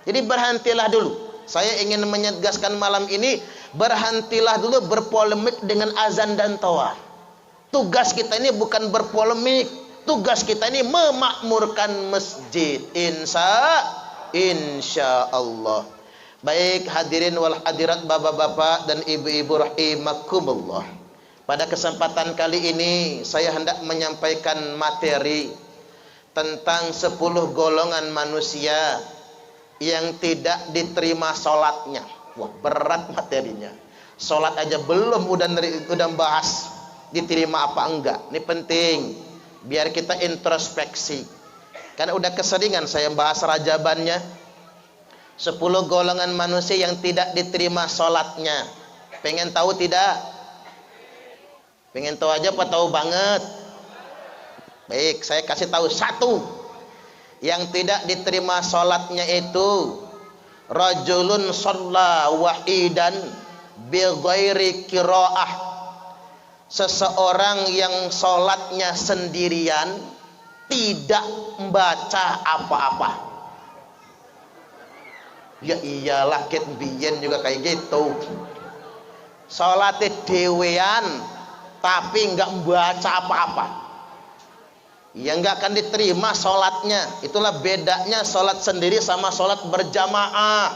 Jadi berhentilah dulu. Saya ingin menegaskan malam ini, berhentilah dulu berpolemik dengan azan dan toa. Tugas kita ini bukan berpolemik, tugas kita ini memakmurkan masjid. Insya Allah. Baik hadirin wal hadirat, bapak-bapak dan ibu-ibu rahimakumullah. Pada kesempatan kali ini saya hendak menyampaikan materi tentang 10 golongan manusia yang tidak diterima sholatnya. Wah, berat materinya. Sholat aja belum udah bahas diterima apa enggak. Ini penting biar kita introspeksi. Karena udah keseringan saya bahas rajabannya. 10 golongan manusia yang tidak diterima sholatnya. Pengen tahu tidak? Pengen tahu aja apa tahu banget? Baik, saya kasih tahu satu. Yang tidak diterima sholatnya itu rajulun shalla wahidan bi ghairi qiraah. Seseorang yang sholatnya sendirian, tidak membaca apa-apa. Ya iyalah, ket biyen juga kayak gitu. Sholatnya dewean tapi enggak membaca apa-apa, ya enggak akan diterima sholatnya. Itulah bedanya sholat sendiri sama sholat berjamaah.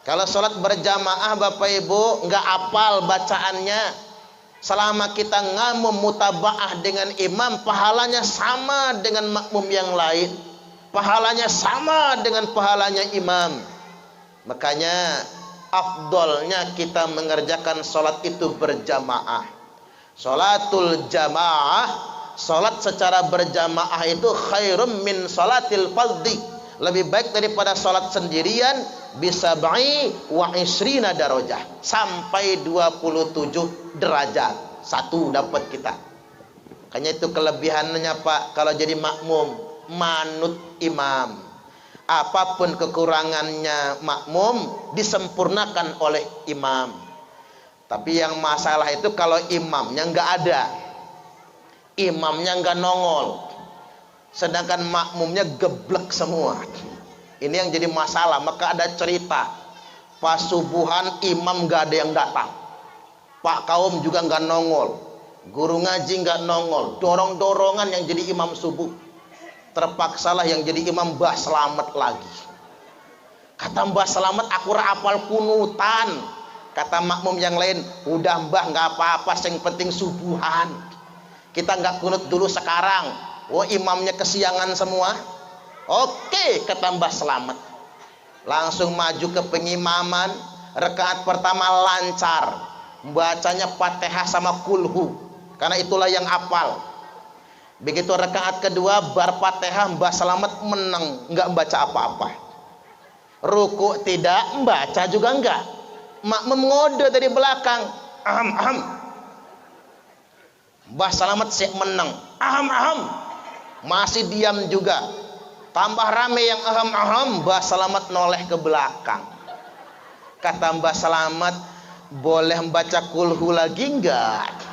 Kalau sholat berjamaah Bapak Ibu enggak apal bacaannya, selama kita ngamum mutabaah dengan imam, pahalanya sama dengan makmum yang lain, pahalanya sama dengan pahalanya imam. Makanya afdolnya kita mengerjakan sholat itu berjamaah. Sholatul jamaah, sholat secara berjamaah itu khairum min sholatil fardhi, lebih baik daripada sholat sendirian. Bisa ba'i wa isrina darajah, sampai 27 derajat satu dapat kita. Makanya itu kelebihannya Pak, kalau jadi makmum manut imam. Apapun kekurangannya makmum disempurnakan oleh imam. Tapi yang masalah itu kalau imamnya nggak ada, imamnya nggak nongol, sedangkan makmumnya geblek semua. Ini yang jadi masalah. Maka ada cerita pas subuhan imam nggak ada yang datang, pak kaum juga nggak nongol, guru ngaji nggak nongol, dorong-dorongan yang jadi imam subuh. Terpaksalah yang jadi imam Mbah Slamet lagi. Kata Mbah Slamet, aku rapal kunutan. Kata makmum yang lain, udah Mbah nggak apa-apa, yang penting subuhan. Kita nggak kunut dulu sekarang. Oh, imamnya kesiangan semua. Oke, kata Mbah Slamet. Langsung maju ke pengimaman. Rakaat pertama lancar, bacanya Fatihah sama kulhu, karena itulah yang apal. Begitu rakaat kedua bar Fatihah, Mbah Slamet menang, nggak membaca apa-apa. Ruku tidak, membaca juga enggak. Makmum ngode dari belakang, aham. Mbah Slamet sih menang, aham. Masih diam juga. Tambah rame yang aham, Mbah Slamet noleh ke belakang. Kata Mbah Slamet, boleh membaca kulhu lagi enggak?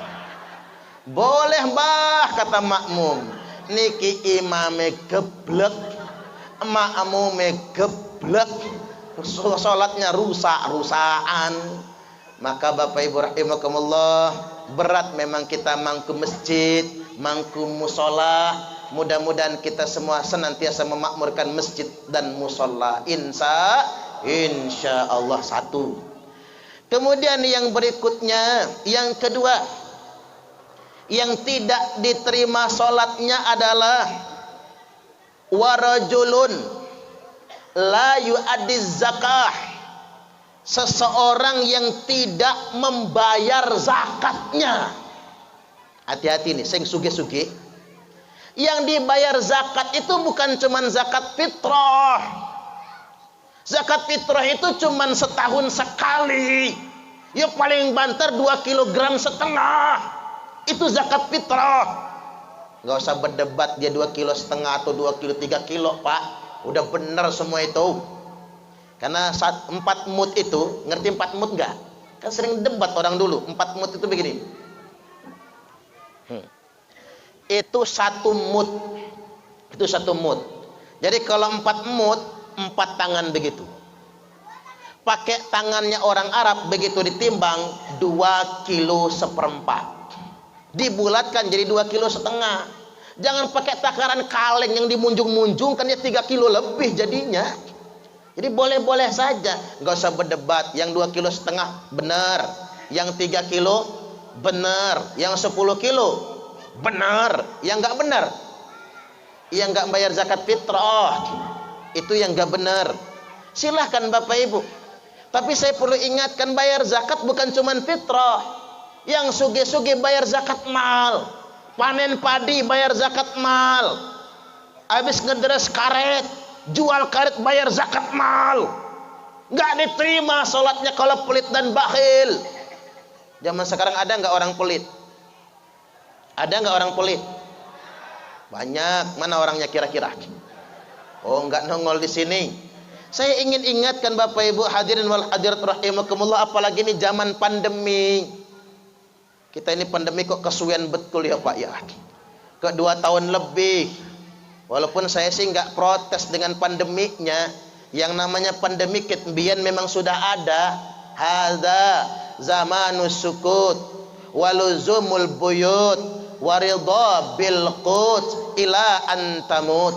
Boleh Mbah, kata makmum. Niki imame geblek, makmume geblek, sholatnya rusak-rusakan. Maka Bapak Ibu rahimakumullah, berat memang kita mangku masjid, mangku musola. Mudah-mudahan kita semua senantiasa memakmurkan masjid dan musola. Insya Allah satu. Kemudian yang berikutnya, yang kedua, yang tidak diterima sholatnya adalah warajulun la yu'addiz zakah, seseorang yang tidak membayar zakatnya. Hati-hati nih, sing suge-suge. Yang dibayar zakat itu bukan cuman zakat fitrah. Zakat fitrah itu cuman setahun sekali. Ya paling banter 2,5 kg. Itu zakat fitrah. Gak usah berdebat dia 2,5 kg atau 2 kilo 3 kilo Pak. Udah bener semua itu. Karena saat 4 mut itu, ngerti 4 mut gak? Kan sering debat orang dulu. 4 mut itu begini. Itu 1 mut. Itu 1 mut. Jadi kalau 4 mut 4 tangan begitu. Pakai tangannya orang Arab begitu ditimbang 2 kilo seperempat. Dibulatkan jadi 2 kilo setengah. Jangan pakai takaran kaleng yang dimunjung-munjungkan, ya 3 kilo lebih jadinya. Jadi boleh-boleh saja, nggak usah berdebat. Yang 2 kilo setengah benar, yang 3 kilo benar, yang 10 kilo benar, yang nggak benar, yang nggak bayar zakat fitrah, itu yang nggak benar. Silahkan Bapak Ibu. Tapi saya perlu ingatkan, bayar zakat bukan cuma fitrah. Yang suge-suge bayar zakat mal, panen padi bayar zakat mal, habis ngederes karet, jual karet bayar zakat mal. Nggak diterima sholatnya kalau pelit dan bakhil. Zaman sekarang ada nggak orang pelit? Ada nggak orang pelit? Banyak. Mana orangnya kira-kira? Oh, nggak nongol di sini. Saya ingin ingatkan Bapak Ibu hadirin wal hadirat rahimakumullah, apalagi ini zaman pandemi. Kita ini pandemi kok kesuwen betul ya Pak ya. Ke 2 tahun lebih. Walaupun saya sih nggak protes dengan pandemiknya. Yang namanya pandemi ketbian memang sudah ada. Hadza zamanus sukut waluzumul buyut waridha bil qut ila antamut.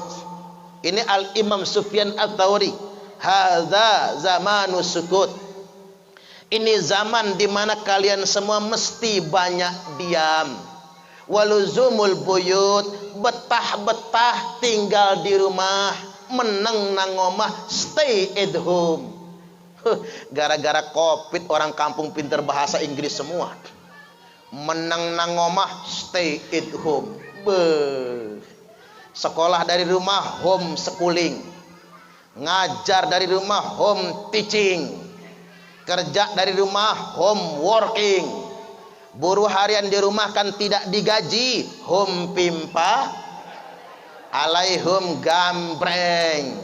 Ini Al Imam Sufyan Ats-Tsauri. Hadza zamanus sukut. Ini zaman di mana kalian semua mesti banyak diam. Waluzumul buyut, betah-betah tinggal di rumah, meneng nang omah, stay at home. Gara-gara Covid orang kampung pinter bahasa Inggris semua. Meneng nang omah, stay at home. Sekolah dari rumah, home schooling. Ngajar dari rumah, home teaching. Kerja dari rumah, home working. Buruh harian di rumah kan tidak digaji, home pimpa alaihum gambreng.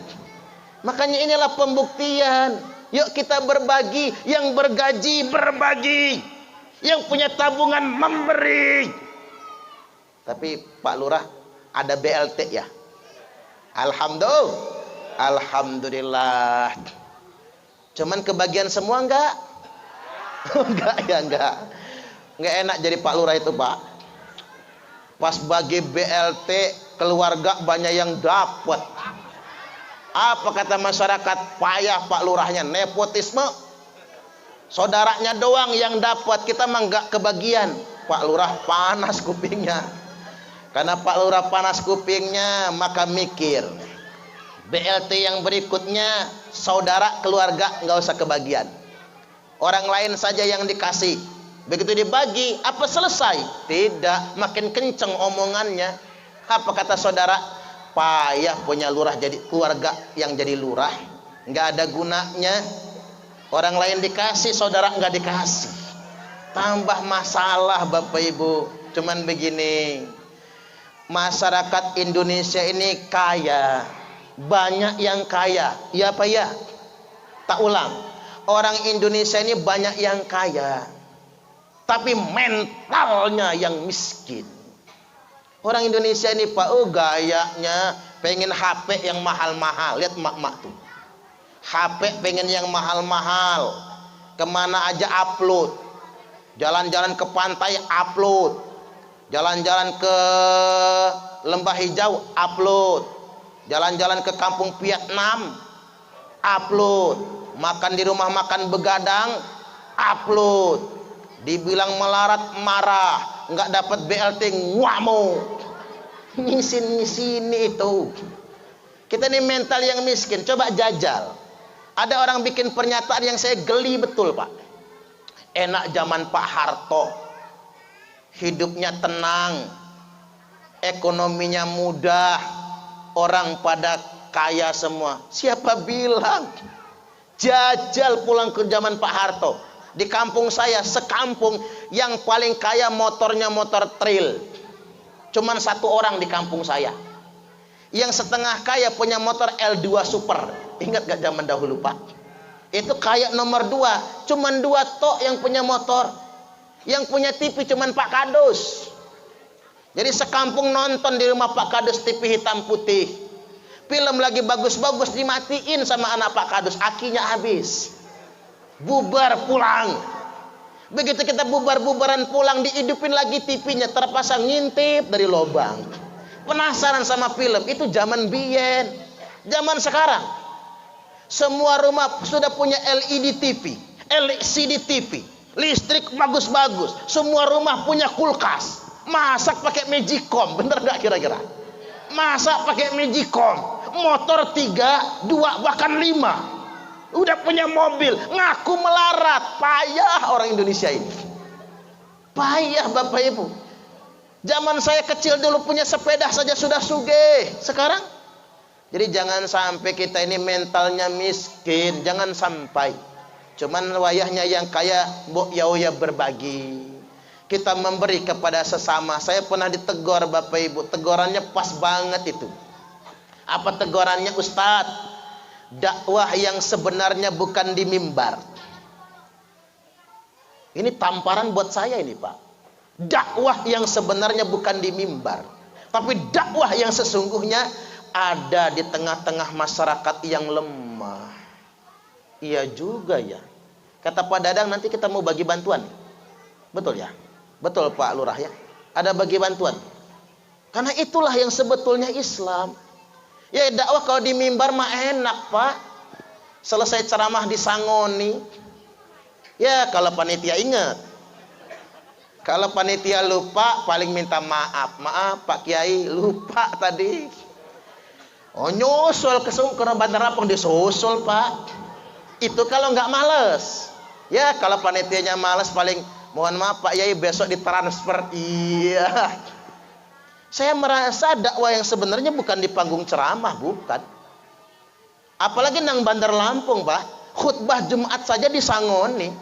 Makanya inilah pembuktian. Yuk kita berbagi. Yang bergaji berbagi, yang punya tabungan memberi. Tapi Pak Lurah ada BLT ya? Alhamdulillah. Cuman kebagian semua enggak? Enggak ya, enggak. Enggak enak jadi Pak Lurah itu Pak. Pas bagi BLT keluarga banyak yang dapat. Apa kata masyarakat? Payah Pak Lurahnya, nepotisme. Saudaranya doang yang dapat, kita mah enggak kebagian. Pak Lurah panas kupingnya. Karena Pak Lurah panas kupingnya, maka mikir. BLT yang berikutnya saudara keluarga nggak usah kebagian, orang lain saja yang dikasih. Begitu dibagi, apa selesai? Tidak, makin kenceng omongannya. Apa kata saudara? Payah punya lurah jadi keluarga yang jadi lurah, nggak ada gunanya. Orang lain dikasih, saudara nggak dikasih, tambah masalah Bapak Ibu. Cuman begini, masyarakat Indonesia ini kaya. Banyak yang kaya, ya apa ya? Tak ulang, orang Indonesia ini banyak yang kaya, tapi mentalnya yang miskin. Orang Indonesia ini Pak, gayanya pengen HP yang mahal-mahal. Lihat emak-emak tuh, HP pengen yang mahal-mahal, kemana aja upload. Jalan-jalan ke pantai upload, jalan-jalan ke Lembah Hijau upload, jalan-jalan ke kampung Vietnam upload, makan di rumah makan begadang upload. Dibilang melarat marah, nggak dapat BLT ngamuk, ngisin-ngisini itu. Kita ini mental yang miskin. Coba jajal, ada orang bikin pernyataan yang saya geli betul Pak. Enak zaman Pak Harto, hidupnya tenang, ekonominya mudah, orang pada kaya semua. Siapa bilang? Jajal pulang ke zaman Pak Harto. Di kampung saya, sekampung yang paling kaya motornya motor trail. Cuman 1 orang di kampung saya. Yang setengah kaya punya motor L2 Super. Ingat gak zaman dahulu Pak? Itu kaya nomor 2. Cuman 2 tok yang punya motor. Yang punya TV cuman Pak Kadus. Jadi sekampung nonton di rumah Pak Kadus TV hitam putih. Film lagi bagus-bagus dimatiin sama anak Pak Kadus, akinya habis. Bubar pulang. Begitu kita bubar-bubaran pulang, dihidupin lagi TV-nya, terpasang ngintip dari lubang. Penasaran sama film, itu zaman biyen. Zaman sekarang semua rumah sudah punya LED TV, LCD TV, listrik bagus-bagus. Semua rumah punya kulkas. Masak pakai Magicom, bener gak kira-kira? Masak pakai Magicom, motor 3, 2, bahkan 5. Udah punya mobil, ngaku melarat. Payah orang Indonesia ini. Payah Bapak Ibu. Zaman saya kecil dulu punya sepeda saja sudah sugih. Sekarang? Jadi jangan sampai kita ini mentalnya miskin. Jangan sampai. Cuman wayahnya yang kaya, mbok ya berbagi. Kita memberi kepada sesama. Saya pernah ditegur Bapak Ibu, tegurannya pas banget itu. Apa tegurannya, Ustadz? Dakwah yang sebenarnya bukan di mimbar. Ini tamparan buat saya ini Pak. Dakwah yang sebenarnya bukan di mimbar, tapi dakwah yang sesungguhnya ada di tengah-tengah masyarakat yang lemah. Iya juga ya. Kata Pak Dadang, nanti kita mau bagi bantuan. Betul ya? Betul Pak Lurah ya, ada bagi bantuan. Karena itulah yang sebetulnya Islam. Ya dakwah kalau di mimbar mah enak Pak. Selesai ceramah disangoni. Ya kalau panitia ingat. Kalau panitia lupa paling minta maaf. Maaf Pak Kiai, lupa tadi. Oh nyusul ke Bandar Lampung, disusul Pak. Itu kalau nggak males. Ya kalau panitianya males paling mohon maaf Pak Yai besok ditransfer. Iya. Saya merasa dakwah yang sebenarnya bukan di panggung ceramah, bukan. Apalagi nang Bandar Lampung Pak, khutbah Jumat saja disangoni.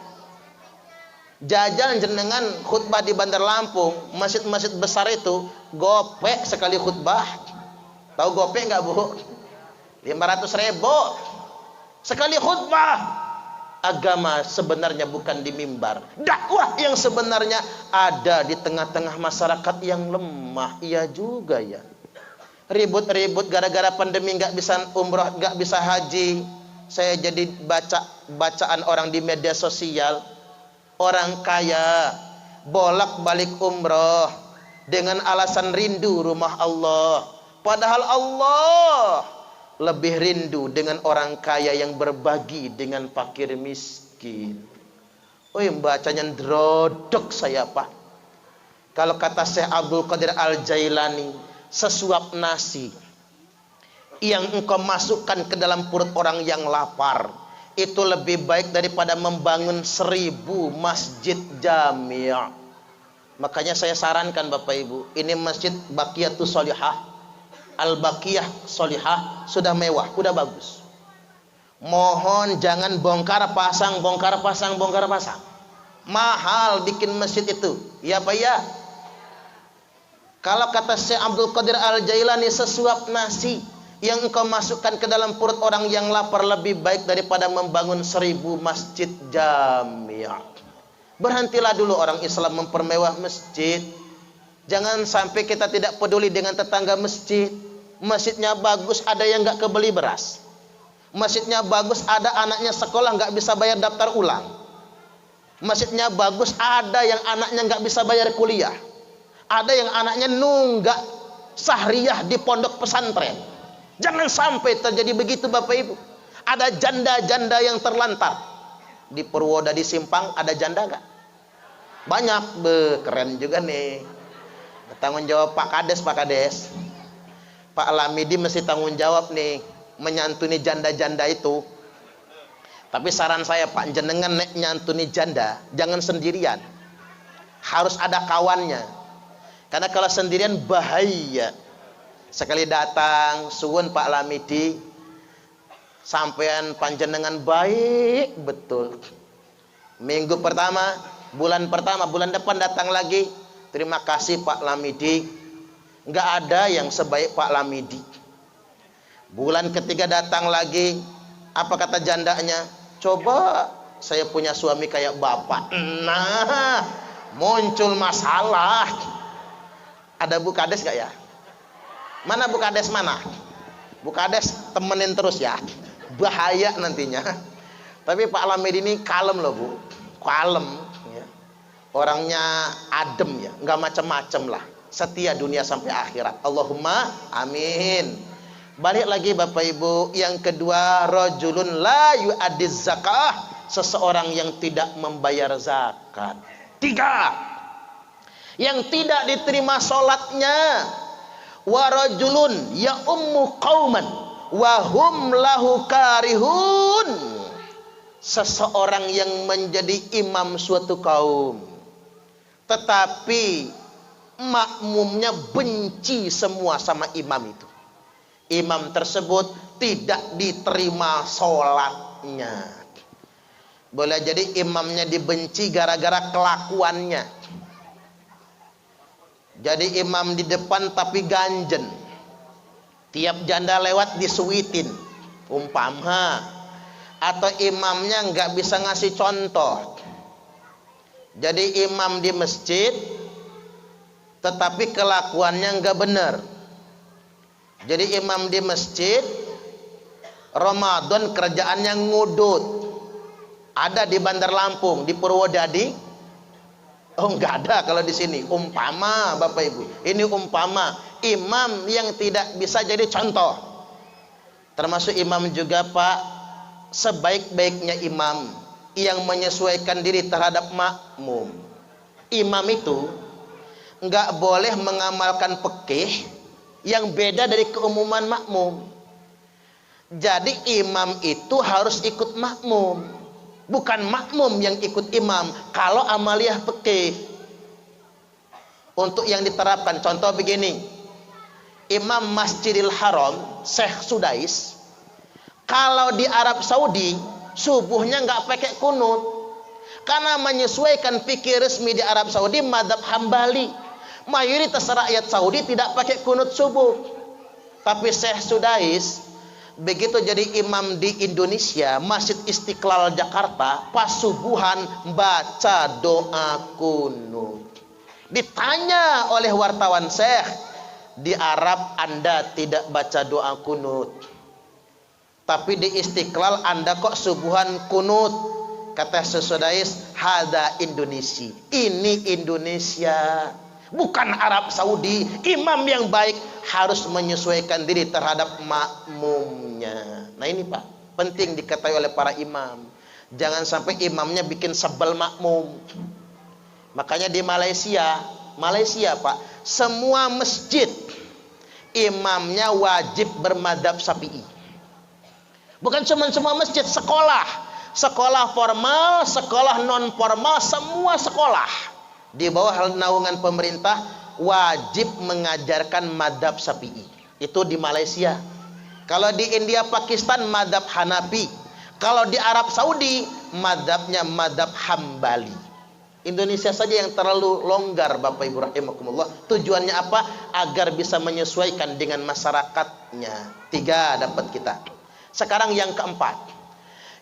Jajal jenengan khutbah di Bandar Lampung, masjid-masjid besar itu gopek sekali khutbah. Tahu gopek nggak Bu? 500.000 sekali khutbah. Agama sebenarnya bukan di mimbar. Dakwah yang sebenarnya ada di tengah-tengah masyarakat yang lemah. Iya juga ya. Ribut-ribut gara-gara pandemi nggak bisa umroh, nggak bisa haji. Saya jadi bacaan orang di media sosial. Orang kaya bolak-balik umroh dengan alasan rindu rumah Allah. Padahal Allah lebih rindu dengan orang kaya yang berbagi dengan fakir miskin. Oh yang bacanya drodok saya Pak. Kalau kata Syekh Abdul Qadir Al-Jailani, sesuap nasi yang engkau masukkan ke dalam perut orang yang lapar, itu lebih baik daripada membangun 1000 masjid jami'. Makanya saya sarankan Bapak Ibu, ini masjid Baqiyatus Sholihah, Al-Baqiyah Sholihah sudah mewah, sudah bagus. Mohon jangan bongkar pasang. Mahal bikin masjid itu. Ya Pak ya. Kalau kata Syekh Abdul Qadir Al-Jailani, sesuap nasi yang engkau masukkan ke dalam perut orang yang lapar lebih baik daripada membangun 1000 masjid jami'. Berhentilah dulu orang Islam mempermewah masjid. Jangan sampai kita tidak peduli dengan tetangga masjid. Masjidnya bagus, ada yang nggak kebeli beras. Masjidnya bagus, ada anaknya sekolah nggak bisa bayar daftar ulang. Masjidnya bagus, ada yang anaknya nggak bisa bayar kuliah. Ada yang anaknya nunggak sahriyah di pondok pesantren. Jangan sampai terjadi begitu Bapak Ibu. Ada janda-janda yang terlantar. Di Purwodadi Simpang ada janda nggak? Banyak, keren juga nih. Tanggung jawab Pak Kades. Pak Lamidi mesti tanggung jawab nih, menyantuni janda-janda itu. Tapi saran saya Pak, jenengan nek nyantuni janda, jangan sendirian. Harus ada kawannya. Karena kalau sendirian bahaya. Sekali datang, suwun Pak Lamidi, sampean panjenengan baik betul. Minggu pertama, bulan depan datang lagi. Terima kasih Pak Lamidi. Nggak ada yang sebaik Pak Lamidi. Bulan ketiga datang lagi. Apa kata jandanya? Coba saya punya suami kayak bapak. Nah, muncul masalah. Ada Bu Kades nggak ya? Mana Bu Kades mana? Bu Kades temenin terus ya, bahaya nantinya. Tapi Pak Lamed ini kalem loh Bu, kalem ya. Orangnya adem ya, nggak macem-macem lah, setia dunia sampai akhirat. Allahumma amin. Balik lagi Bapak Ibu, yang kedua, rajulun la yu'addiz zakah, seseorang yang tidak membayar zakat. Tiga, yang tidak diterima sholatnya. Wa rajulun ya ummu qauman wa hum lahu karihun, seseorang yang menjadi imam suatu kaum tetapi makmumnya benci semua sama imam itu. Imam tersebut tidak diterima sholatnya. Boleh jadi imamnya dibenci gara-gara kelakuannya. Jadi imam di depan tapi ganjen, tiap janda lewat disuitin umpama, atau imamnya nggak bisa ngasih contoh. Jadi imam di masjid tetapi kelakuannya nggak benar. Jadi imam di masjid Ramadan kerjaannya ngudut. Ada di Bandar Lampung, di Purwodadi. Oh, nggak ada kalau di sini. Umpama Bapak Ibu, ini umpama imam yang tidak bisa jadi contoh. Termasuk imam juga Pak, sebaik-baiknya imam yang menyesuaikan diri terhadap makmum. Imam itu nggak boleh mengamalkan fikih yang beda dari keumuman makmum. Jadi imam itu harus ikut makmum, bukan makmum yang ikut imam kalau amaliyah fikih. Untuk yang diterapkan, contoh begini, Imam Masjidil Haram Syekh Sudais, kalau di Arab Saudi subuhnya nggak pakai kunut, karena menyesuaikan fikih resmi di Arab Saudi mazhab Hambali. Mayoritas rakyat Saudi tidak pakai kunut subuh. Tapi Syekh Sudais begitu jadi imam di Indonesia, Masjid Istiqlal Jakarta, pas subuhan baca doa kunut. Ditanya oleh wartawan, Syekh, di Arab Anda tidak baca doa kunut, tapi di Istiqlal Anda kok subuhan kunut? Kata Syekh Sudais, hada Indonesia, ini Indonesia, bukan Arab Saudi. Imam yang baik harus menyesuaikan diri terhadap makmumnya. Nah ini Pak, penting diketahui oleh para imam. Jangan sampai imamnya bikin sebel makmum. Makanya di Malaysia Pak, semua masjid imamnya wajib bermadzhab Syafi'i. Bukan cuma semua masjid, sekolah formal, sekolah non formal, semua sekolah di bawah naungan pemerintah wajib mengajarkan madzhab Syafi'i. Itu di Malaysia. Kalau di India, Pakistan madzhab Hanafi. Kalau di Arab Saudi madzhabnya madzhab Hambali. Indonesia saja yang terlalu longgar Bapak Ibu rahimakumullah. Tujuannya apa? Agar bisa menyesuaikan dengan masyarakatnya. 3 dapat kita. Sekarang yang keempat,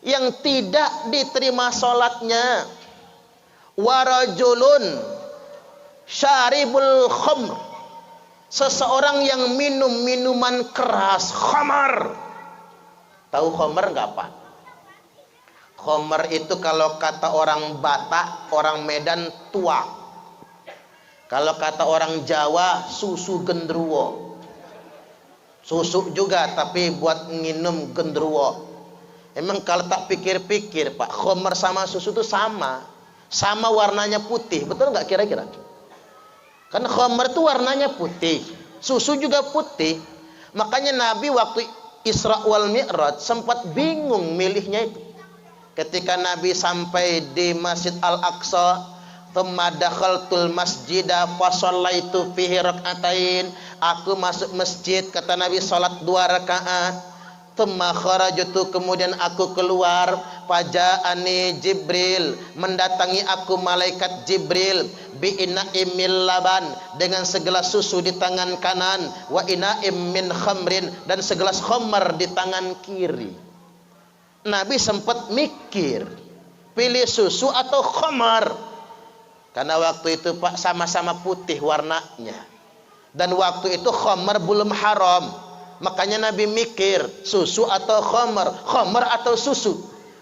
yang tidak diterima sholatnya, warajulun syaribul khamr, seseorang yang minum minuman keras, khamar. Tahu khamar nggak Pak? Khamar itu kalau kata orang Batak, orang Medan, tua. Kalau kata orang Jawa, susu gendruwo. Susu juga tapi buat minum gendruwo. Emang kalau tak pikir-pikir Pak, khamar sama susu itu sama warnanya putih, betul nggak kira-kira? Kan khamar itu warnanya putih, susu juga putih. Makanya Nabi waktu Isra wal Mi'raj sempat bingung milihnya itu. Ketika Nabi sampai di Masjid Al-Aqsa, thumma dakhaltul masjida fa shallaitu fihi rak'atain, aku masuk masjid, kata Nabi, salat 2 rakaat. Thumma kharajtu, kemudian aku keluar, faja'ani Jibril, mendatangi aku malaikat Jibril, bi ina'im min laban, dengan segelas susu di tangan kanan, wa ina'im min khamrin, dan segelas khamar di tangan kiri. Nabi sempat mikir, pilih susu atau khamar, karena waktu itu Pak sama-sama putih warnanya, dan waktu itu khamar belum haram. Makanya Nabi mikir, susu atau khamar, khamar atau susu.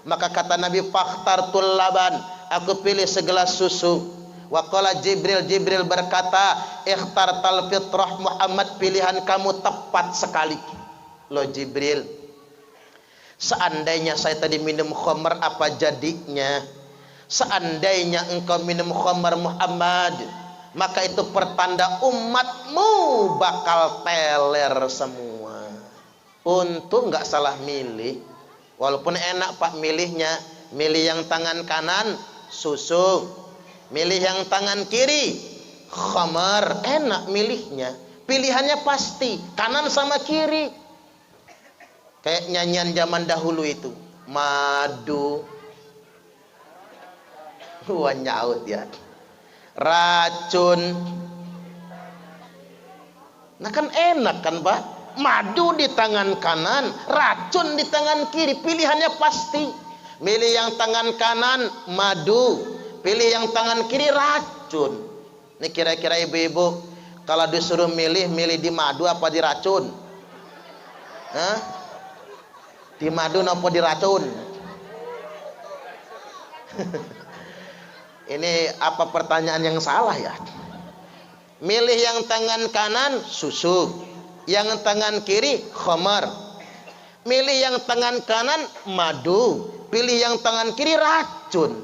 Maka kata Nabi, fakhtartul laban, aku pilih segelas susu. Wa qala Jibril, Jibril berkata, ikhtartal fitrah Muhammad, pilihan kamu tepat sekali. Loh Jibril, seandainya saya tadi minum khamar, apa jadinya? Seandainya engkau minum khamar Muhammad, maka itu pertanda umatmu bakal teler semua. Untung nggak salah milih. Walaupun enak Pak milihnya, milih yang tangan kanan susu, milih yang tangan kiri khamar, enak milihnya. Pilihannya pasti kanan sama kiri. Kayak nyanyian zaman dahulu itu, madu, wah nyaut ya, racun. Nah kan enak kan Pak, madu di tangan kanan, racun di tangan kiri. Pilihannya pasti. Milih yang tangan kanan madu, pilih yang tangan kiri racun. Ini kira-kira ibu-ibu kalau disuruh milih, milih di madu apa di racun? Hah? Di madu apa di racun? Ini apa pertanyaan yang salah ya? Milih yang tangan kanan susu, yang tangan kiri khamar. Milih yang tangan kanan madu, pilih yang tangan kiri racun.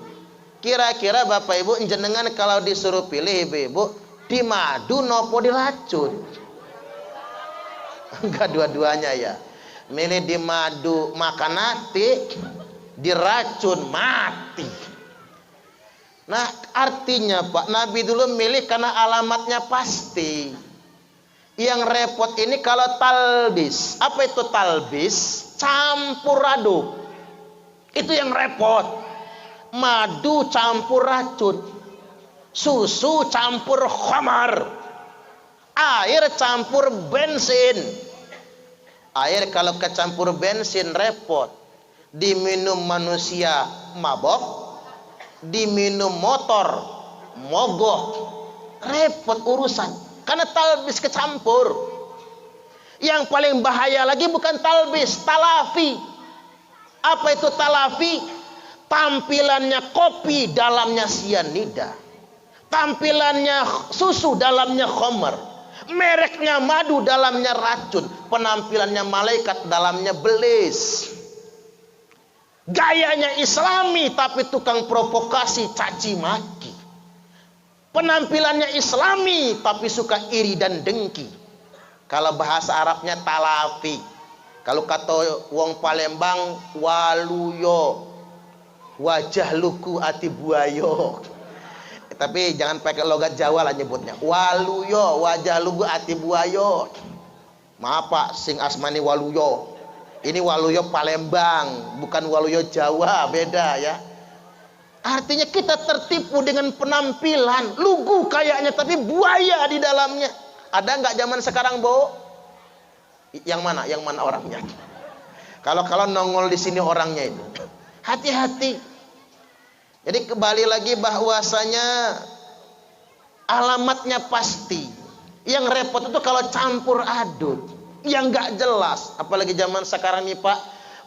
Kira-kira Bapak Ibu jenengan kalau disuruh pilih ibu-ibu, di madu nopo di racun? Enggak dua-duanya ya. Milih di madu makan mati, di racun mati. Nah artinya Pak, Nabi dulu milih karena alamatnya pasti. Yang repot ini kalau talbis. Apa itu talbis? Campur aduk. Itu yang repot. Madu campur racun, susu campur khamar, air campur bensin. Air kalau kecampur bensin repot. Diminum manusia mabok, diminum motor mogok, repot urusan karena talbis kecampur. Yang paling bahaya lagi bukan talbis, talafi. Apa itu talafi? Tampilannya kopi, dalamnya sianida. Tampilannya susu, dalamnya khamar. Mereknya madu, dalamnya racun. Penampilannya malaikat, dalamnya belis. Gayanya islami tapi tukang provokasi, caci maki. Penampilannya islami tapi suka iri dan dengki. Kalau bahasa Arabnya talafi. Kalau kata wong Palembang waluyo, wajah luku ati buayo. Tapi jangan pakai logat Jawa lah nyebutnya. Waluyo, wajah luku ati buayo. Maaf Pak, sing asmani waluyo. Ini waluyo Palembang, bukan waluyo Jawa, beda ya. Artinya kita tertipu dengan penampilan, lugu kayaknya tapi buaya di dalamnya. Ada nggak zaman sekarang, Bo? Yang mana? Yang mana orangnya? Kalau nongol di sini orangnya itu. Hati-hati. Jadi kembali lagi bahwasanya alamatnya pasti. Yang repot itu kalau campur aduk, yang nggak jelas. Apalagi zaman sekarang nih Pak,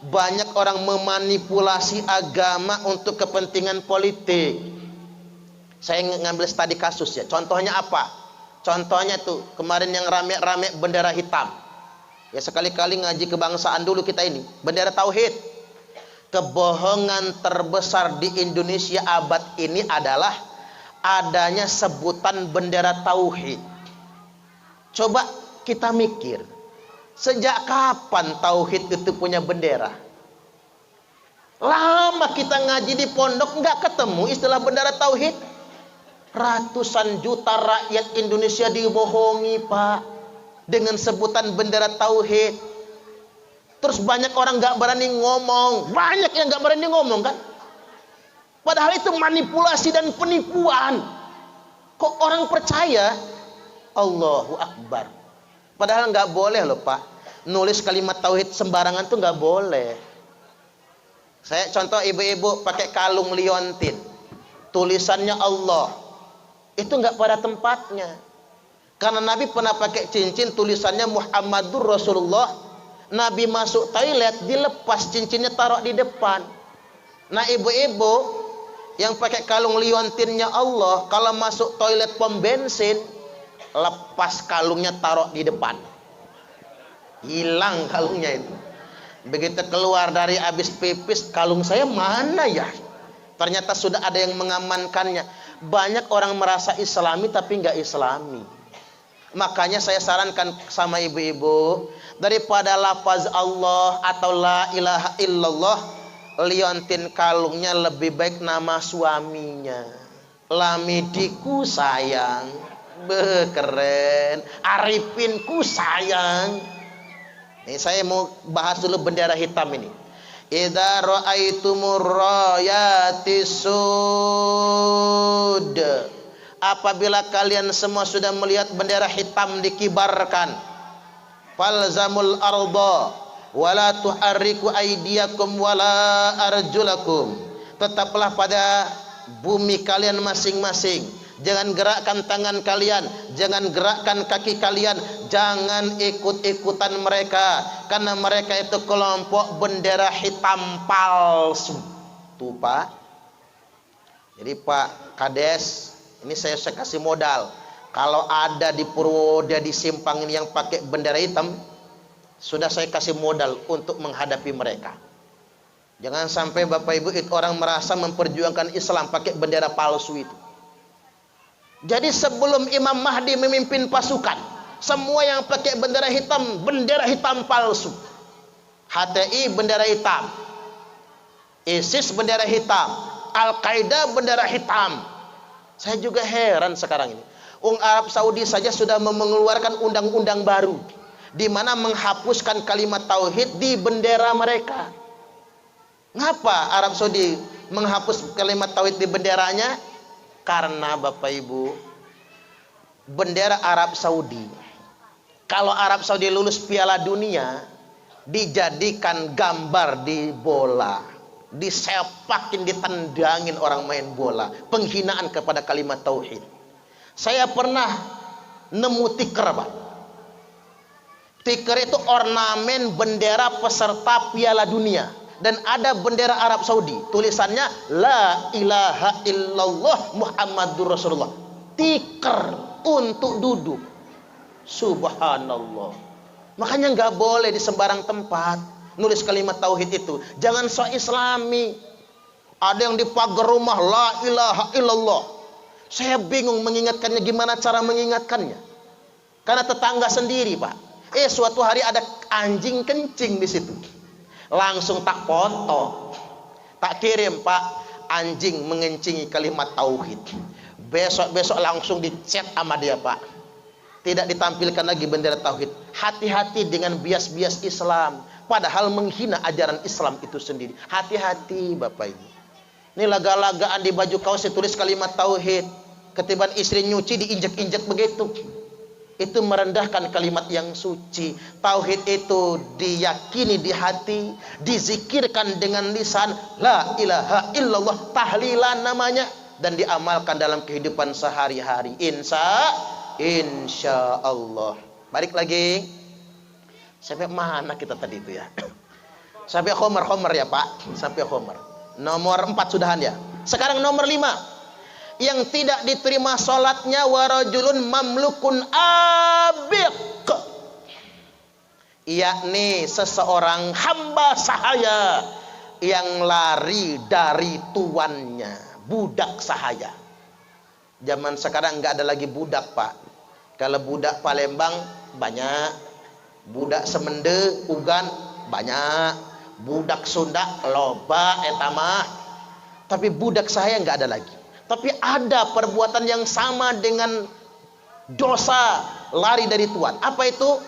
banyak orang memanipulasi agama untuk kepentingan politik. Saya ngambil studi kasus ya. Contohnya apa? Contohnya tuh kemarin yang rame-rame bendera hitam. Ya sekali-kali ngaji kebangsaan dulu kita ini. Bendera tauhid. Kebohongan terbesar di Indonesia abad ini adalah adanya sebutan bendera tauhid. Coba kita mikir. Sejak kapan tauhid itu punya bendera? Lama kita ngaji di pondok nggak ketemu istilah bendera tauhid. Ratusan juta rakyat Indonesia dibohongi Pak dengan sebutan bendera tauhid. Terus banyak orang nggak berani ngomong, banyak yang nggak berani ngomong kan? Padahal itu manipulasi dan penipuan. Kok orang percaya? Allahu Akbar. Padahal nggak boleh loh Pak. Nulis kalimat tauhid sembarangan tuh nggak boleh. Saya contoh ibu-ibu pakai kalung liontin, tulisannya Allah. Itu nggak pada tempatnya. Karena Nabi pernah pakai cincin tulisannya Muhammadur Rasulullah. Nabi masuk toilet, dilepas cincinnya, taruh di depan. Nah, ibu-ibu yang pakai kalung liontinnya Allah, kalau masuk toilet pom bensin, lepas kalungnya, taruh di depan. Hilang kalungnya itu. Begitu keluar dari habis pipis, kalung saya mana ya? Ternyata sudah ada yang mengamankannya. Banyak orang merasa islami tapi nggak islami. Makanya saya sarankan sama ibu-ibu, daripada lafaz Allah atau la ilaha illallah, liontin kalungnya lebih baik nama suaminya. Lamidiku sayang, keren. Arifinku sayang. Ini saya mau bahas dulu bendera hitam ini. Idza ra'aitumur rayatis sud. Apabila kalian semua sudah melihat bendera hitam dikibarkan, falzamul arda wala tuharriku aydiyakum wala arjulakum. Tetaplah pada bumi kalian masing-masing. Jangan gerakkan tangan kalian, jangan gerakkan kaki kalian, jangan ikut-ikutan mereka, karena mereka itu kelompok bendera hitam palsu. Tuh Pak. Jadi Pak Kades, ini saya kasih modal. Kalau ada di Purwoda di simpang ini yang pakai bendera hitam, sudah saya kasih modal untuk menghadapi mereka. Jangan sampai Bapak Ibu itu orang merasa memperjuangkan Islam pakai bendera palsu itu. Jadi sebelum Imam Mahdi memimpin pasukan, semua yang pakai bendera hitam palsu. HTI bendera hitam, ISIS bendera hitam, Al-Qaeda bendera hitam. Saya juga heran sekarang ini. Arab Saudi saja sudah mengeluarkan undang-undang baru di mana menghapuskan kalimat tauhid di bendera mereka. Ngapa Arab Saudi menghapus kalimat tauhid di benderanya? Karena Bapak Ibu, bendera Arab Saudi, kalau Arab Saudi lulus Piala Dunia, dijadikan gambar di bola, disepakin, ditendangin orang main bola, penghinaan kepada kalimat tauhid. Saya pernah nemu tiker Pak. Tiker itu ornamen bendera peserta Piala Dunia. Dan ada bendera Arab Saudi, tulisannya la ilaha illallah Muhammadur Rasulullah. Tiker untuk duduk. Subhanallah. Makanya nggak boleh di sembarang tempat nulis kalimat tauhid itu. Jangan sok islami. Ada yang di pagar rumah la ilaha illallah. Saya bingung mengingatkannya, gimana cara mengingatkannya. Karena tetangga sendiri Pak. Suatu hari ada anjing kencing di situ. Langsung tak foto, tak kirim Pak, anjing mengencingi kalimat tauhid. Besok langsung dicet sama dia Pak. Tidak ditampilkan lagi bendera tauhid. Hati-hati dengan bias-bias Islam, padahal menghina ajaran Islam itu sendiri. Hati-hati Bapak Ibu. Ini laga-lagaan di baju kaos ditulis kalimat tauhid. Ketiban istri nyuci diinjek-injek begitu. Itu merendahkan kalimat yang suci. Tauhid itu diyakini di hati, dizikirkan dengan lisan, la ilaha illallah, tahlilan namanya, dan diamalkan dalam kehidupan sehari-hari. Insya Allah. Balik lagi. Sampai mana kita tadi itu ya? Sampai Khomer ya Pak. Sampai Khomer. Nomor 4 sudahan ya. Sekarang nomor 5. Yang tidak diterima sholatnya warajulun mamlukun abiq, yakni seseorang hamba sahaya yang lari dari tuannya, budak sahaya. Zaman sekarang nggak ada lagi budak Pak. Kalau budak Palembang banyak, budak Semende Ugan banyak, budak Sunda loba etamah. Tapi budak sahaya nggak ada lagi. Tapi ada perbuatan yang sama dengan dosa lari dari Tuhan. Apa itu?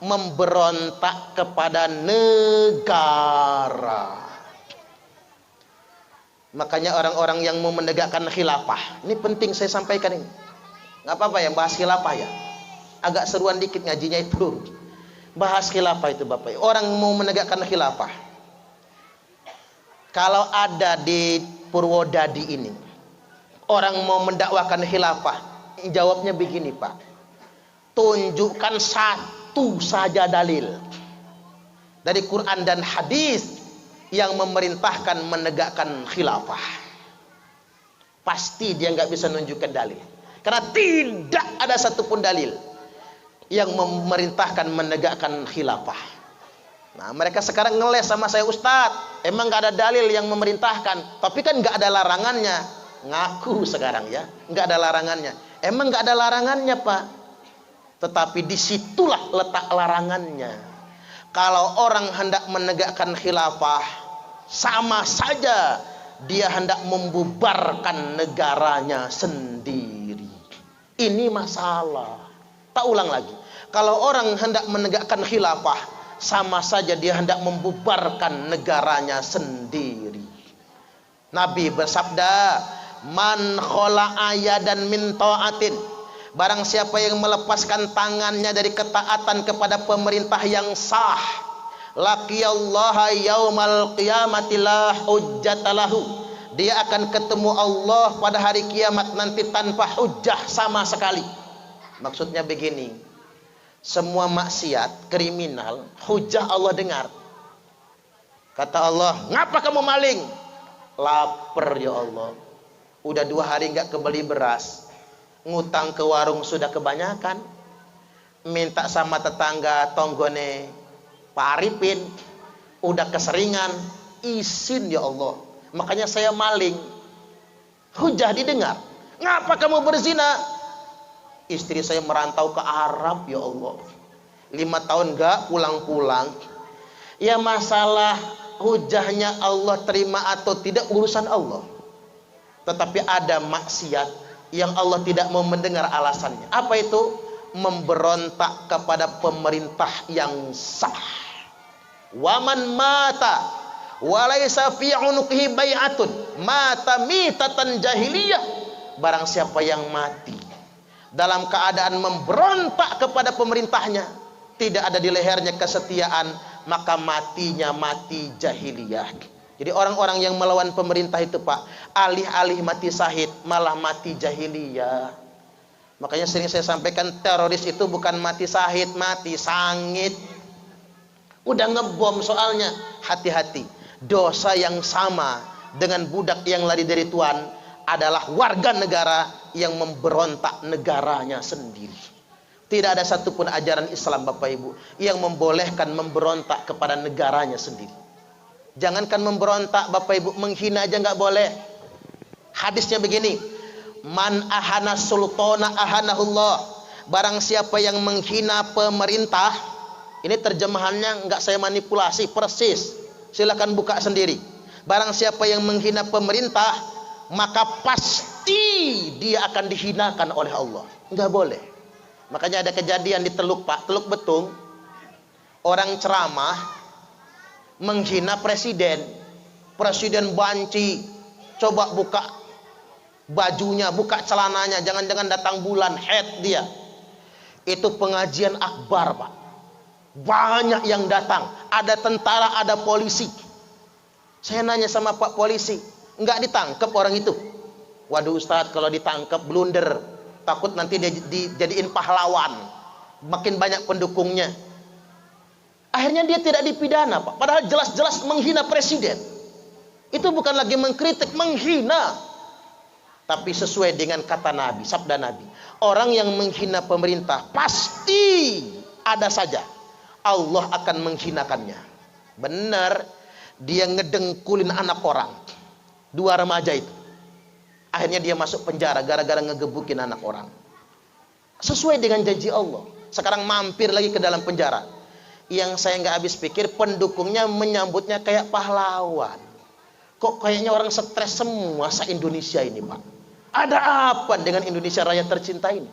Memberontak kepada negara. Makanya orang-orang yang mau menegakkan khilafah, ini penting saya sampaikan ini. Nggak apa-apa ya bahas khilafah ya. Agak seruan dikit ngajinya itu. Bahas khilafah itu Bapak. Orang mau menegakkan khilafah. Kalau ada di Purwodadi ini, orang mau mendakwakan khilafah, jawabnya begini Pak. Tunjukkan satu saja dalil dari Quran dan hadis yang memerintahkan menegakkan khilafah. Pasti dia nggak bisa nunjukkan dalil, karena tidak ada satupun dalil yang memerintahkan menegakkan khilafah. Nah, mereka sekarang ngeles sama saya, Ustadz, emang nggak ada dalil yang memerintahkan, tapi kan nggak ada larangannya. Ngaku sekarang ya, nggak ada larangannya. Emang nggak ada larangannya, Pak? Tetapi disitulah letak larangannya. Kalau orang hendak menegakkan khilafah, sama saja dia hendak membubarkan negaranya sendiri. Ini masalah. Tak ulang lagi. Kalau orang hendak menegakkan khilafah, sama saja dia hendak membubarkan negaranya sendiri. Nabi bersabda, man khola ayadan min ta'atin, barang siapa yang melepaskan tangannya dari ketaatan kepada pemerintah yang sah, laqiyallaha yaumal qiyamati la hujjatalahu, dia akan ketemu Allah pada hari kiamat nanti tanpa hujjah sama sekali. Maksudnya begini, semua maksiat, kriminal, hujjah Allah dengar. Kata Allah, ngapa kamu maling? Lapar ya Allah, udah 2 hari nggak kebeli beras, ngutang ke warung sudah kebanyakan, minta sama tetangga tonggone Pak Arifin udah keseringan, izin ya Allah, makanya saya maling. Hujah didengar. Ngapa kamu berzina? Istri saya merantau ke Arab ya Allah, 5 tahun gak pulang-pulang. Ya masalah hujahnya Allah terima atau tidak urusan Allah, tetapi ada maksiat yang Allah tidak mau mendengar alasannya. Apa itu? Memberontak kepada pemerintah yang sah. Waman mata walaysa fi unuqihi bai'atun mata mitatan jahiliyah, barang siapa yang mati dalam keadaan memberontak kepada pemerintahnya, tidak ada di lehernya kesetiaan, maka matinya mati jahiliyah. Jadi orang-orang yang melawan pemerintah itu, Pak, alih-alih mati syahid malah mati jahiliyah. Makanya sering saya sampaikan, teroris itu bukan mati syahid, mati sangit. Udah ngebom soalnya. Hati-hati, dosa yang sama dengan budak yang lari dari Tuhan adalah warga negara yang memberontak negaranya sendiri. Tidak ada satupun ajaran Islam, Bapak Ibu, yang membolehkan memberontak kepada negaranya sendiri. Jangankan memberontak, Bapak Ibu, menghina aja nggak boleh. Hadisnya begini, man ahana sultana ahanahullah, barang siapa yang menghina pemerintah. Ini terjemahannya nggak saya manipulasi, persis, silakan buka sendiri. Barang siapa yang menghina pemerintah, maka pasti dia akan dihinakan oleh Allah. Nggak boleh. Makanya ada kejadian di Teluk, Pak, Teluk Betung, orang ceramah menghina presiden. Presiden banci, coba buka bajunya, buka celananya, jangan-jangan datang bulan, head dia. Itu pengajian akbar, Pak. Banyak yang datang, ada tentara, ada polisi. Saya nanya sama Pak polisi, nggak ditangkap orang itu? Waduh Ustadz, kalau ditangkap blunder, takut nanti dia dijadiin pahlawan, makin banyak pendukungnya. Akhirnya dia tidak dipidana, Pak. Padahal jelas-jelas menghina presiden. Itu bukan lagi mengkritik, menghina. Tapi sesuai dengan kata Nabi, sabda Nabi, orang yang menghina pemerintah pasti ada saja Allah akan menghinakannya. Benar, dia ngedengkulin anak orang, 2 remaja itu. Akhirnya dia masuk penjara gara-gara ngegebukin anak orang. Sesuai dengan janji Allah. Sekarang mampir lagi ke dalam penjara. Yang saya nggak habis pikir, pendukungnya menyambutnya kayak pahlawan. Kok kayaknya orang stres semua se-Indonesia ini, Pak? Ada apa dengan Indonesia raya tercinta ini?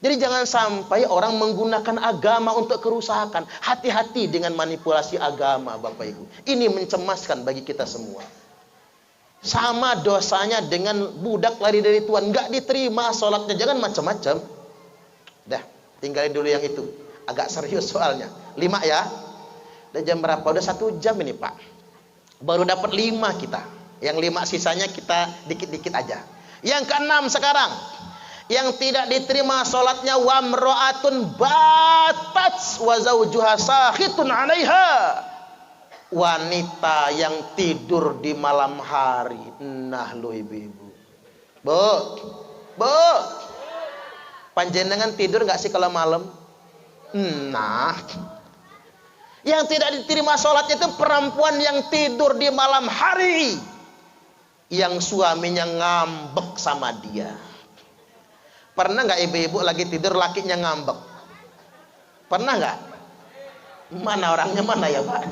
Jadi jangan sampai orang menggunakan agama untuk kerusakan. Hati-hati dengan manipulasi agama, Bapak Ibu. Ini mencemaskan bagi kita semua. Sama dosanya dengan budak lari dari Tuhan, nggak diterima sholatnya, jangan macam-macam. Dah, tinggalin dulu yang itu. Agak serius soalnya. 5 ya. Udah jam berapa? Udah 1 jam ini, Pak. Baru dapat 5 kita. Yang 5 sisanya kita dikit-dikit aja. Yang ke-6 sekarang. Yang tidak diterima sholatnya wamro'atun batat wa zawjuha sakhitun 'alaiha. Wanita yang tidur di malam hari. Nah lu ibu-ibu. Bu. Panjenengan tidur enggak sih kalau malam? Nah. Yang tidak diterima sholatnya itu perempuan yang tidur di malam hari, yang suaminya ngambek sama dia. Pernah nggak ibu-ibu lagi tidur lakinya ngambek? Pernah nggak? Mana orangnya mana ya Pak?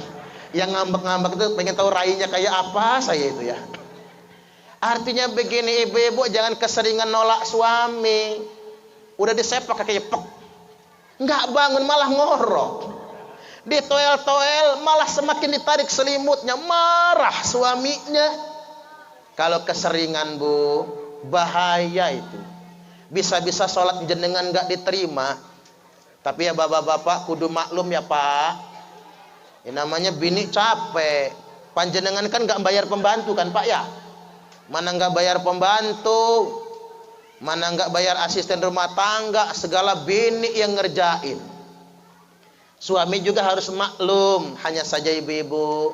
Yang ngambek-ngambek itu pengen tahu rainya kayak apa saya itu ya. Artinya begini ibu-ibu, jangan keseringan nolak suami. Udah disepak kayak pek, nggak bangun malah ngorok. Ditoel-toel malah semakin ditarik selimutnya, marah suaminya. Kalau keseringan bu, bahaya itu. Bisa-bisa sholat jenengan nggak diterima. Tapi ya bapak-bapak kudu maklum ya Pak. Ini namanya bini capek. Panjenengan kan nggak bayar pembantu kan Pak ya? Mana nggak bayar pembantu, mana nggak bayar asisten rumah tangga, segala bini yang ngerjain. Suami juga harus maklum. Hanya saja ibu-ibu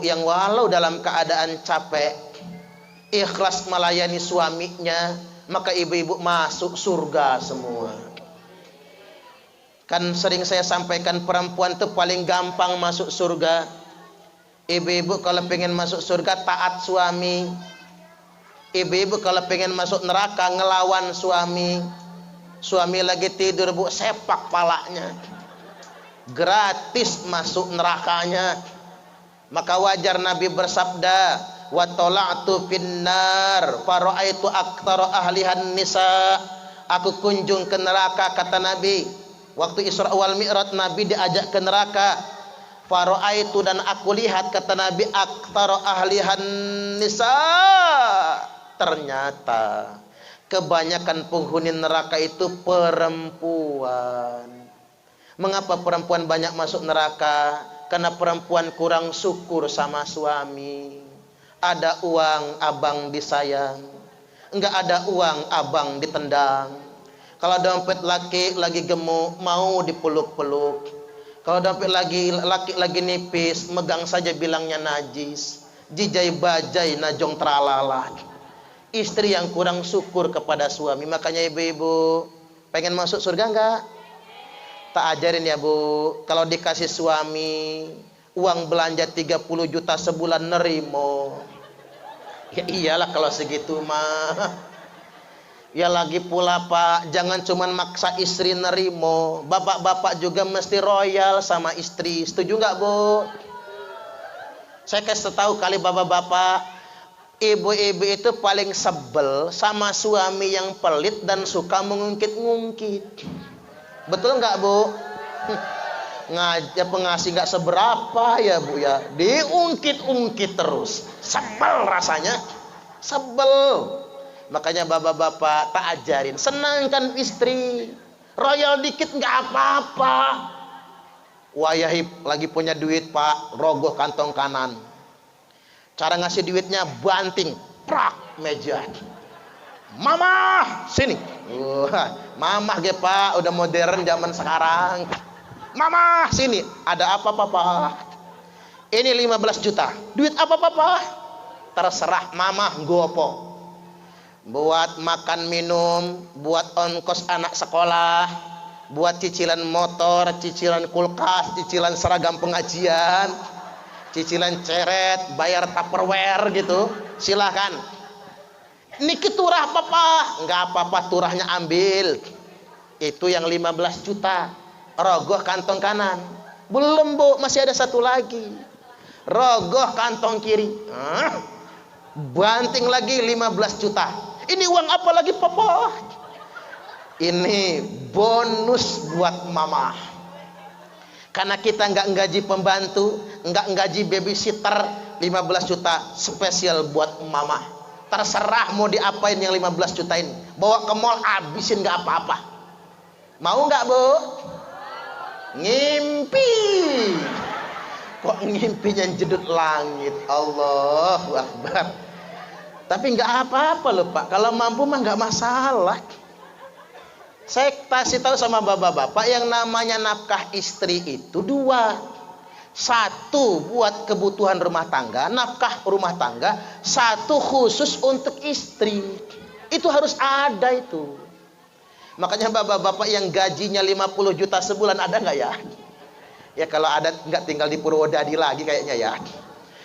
yang walau dalam keadaan capek, ikhlas melayani suaminya, maka ibu-ibu masuk surga semua. Kan sering saya sampaikan perempuan itu paling gampang masuk surga. Ibu-ibu kalau pengen masuk surga taat suami. Ibu-ibu kalau pengen masuk neraka ngelawan suami. Suami lagi tidur bu, sepak palanya. Gratis masuk nerakanya. Maka wajar Nabi bersabda, wa tala'tu finnar fara'aitu aktsara ahlihan nisa. Aku kunjung ke neraka, kata Nabi. Waktu Isra wal Mi'raj Nabi diajak ke neraka. Fara'aitu, dan aku lihat, kata Nabi, aktsara ahlihan nisa. Ternyata kebanyakan penghuni neraka itu perempuan. Mengapa perempuan banyak masuk neraka? Karena perempuan kurang syukur sama suami. Ada uang abang disayang, enggak ada uang abang ditendang. Kalau dompet laki lagi gemuk mau dipeluk-peluk. Kalau dompet laki lagi nipis, megang saja bilangnya najis. Jijai bajai najong tralala. Istri yang kurang syukur kepada suami. Makanya ibu-ibu pengen masuk surga enggak? Tak ajarin ya bu, kalau dikasih suami uang belanja 30 juta sebulan nerimo. Ya iyalah kalau segitu mah. Ya lagi pula Pak, jangan cuman maksa istri nerimo. Bapak-bapak juga mesti royal sama istri. Setuju nggak bu? Saya kasih tahu kali bapak-bapak, ibu-ibu itu paling sebel sama suami yang pelit dan suka mengungkit-ngungkit. Betul nggak bu? Ngajak pengasih nggak seberapa ya bu ya, diungkit-ungkit terus, sebel rasanya, sebel. Makanya bapak-bapak tak ajarin, senangkan istri, royal dikit nggak apa-apa. Wayahi lagi punya duit Pak, rogoh kantong kanan. Cara ngasih duitnya banting, prak meja. Mama sini. Mama ge Pak, udah modern zaman sekarang. Mama sini, ada apa Papa? Ini 15 juta. Duit apa Papa? Terserah Mama gopo. Buat makan minum, buat ongkos anak sekolah, buat cicilan motor, cicilan kulkas, cicilan seragam pengajian, cicilan ceret, bayar Tupperware gitu. Silahkan. Niki turah Papa. Enggak apa-apa, turahnya ambil. Itu yang 15 juta. Rogoh kantong kanan. Belum bu, masih ada satu lagi. Rogoh kantong kiri. Banting lagi 15 juta. Ini uang apa lagi Papa? Ini bonus buat Mama. Karena kita enggak gaji pembantu, enggak gaji babysitter, 15 juta spesial buat Mama. Terserah mau diapain yang 15 juta ini. Bawa ke mall habisin enggak apa-apa. Mau enggak bu? Ngimpi. Kok ngimpinya jedut langit? Allahu Akbar. Tapi nggak apa-apa loh Pak, kalau mampu mah nggak masalah. Saya kasih tahu sama bapak-bapak, yang namanya nafkah istri itu dua. Satu buat kebutuhan rumah tangga, nafkah rumah tangga. Satu khusus untuk istri. Itu harus ada itu. Makanya bapak-bapak yang gajinya 50 juta sebulan ada nggak ya? Ya kalau ada nggak tinggal di Purwodadi lagi kayaknya ya.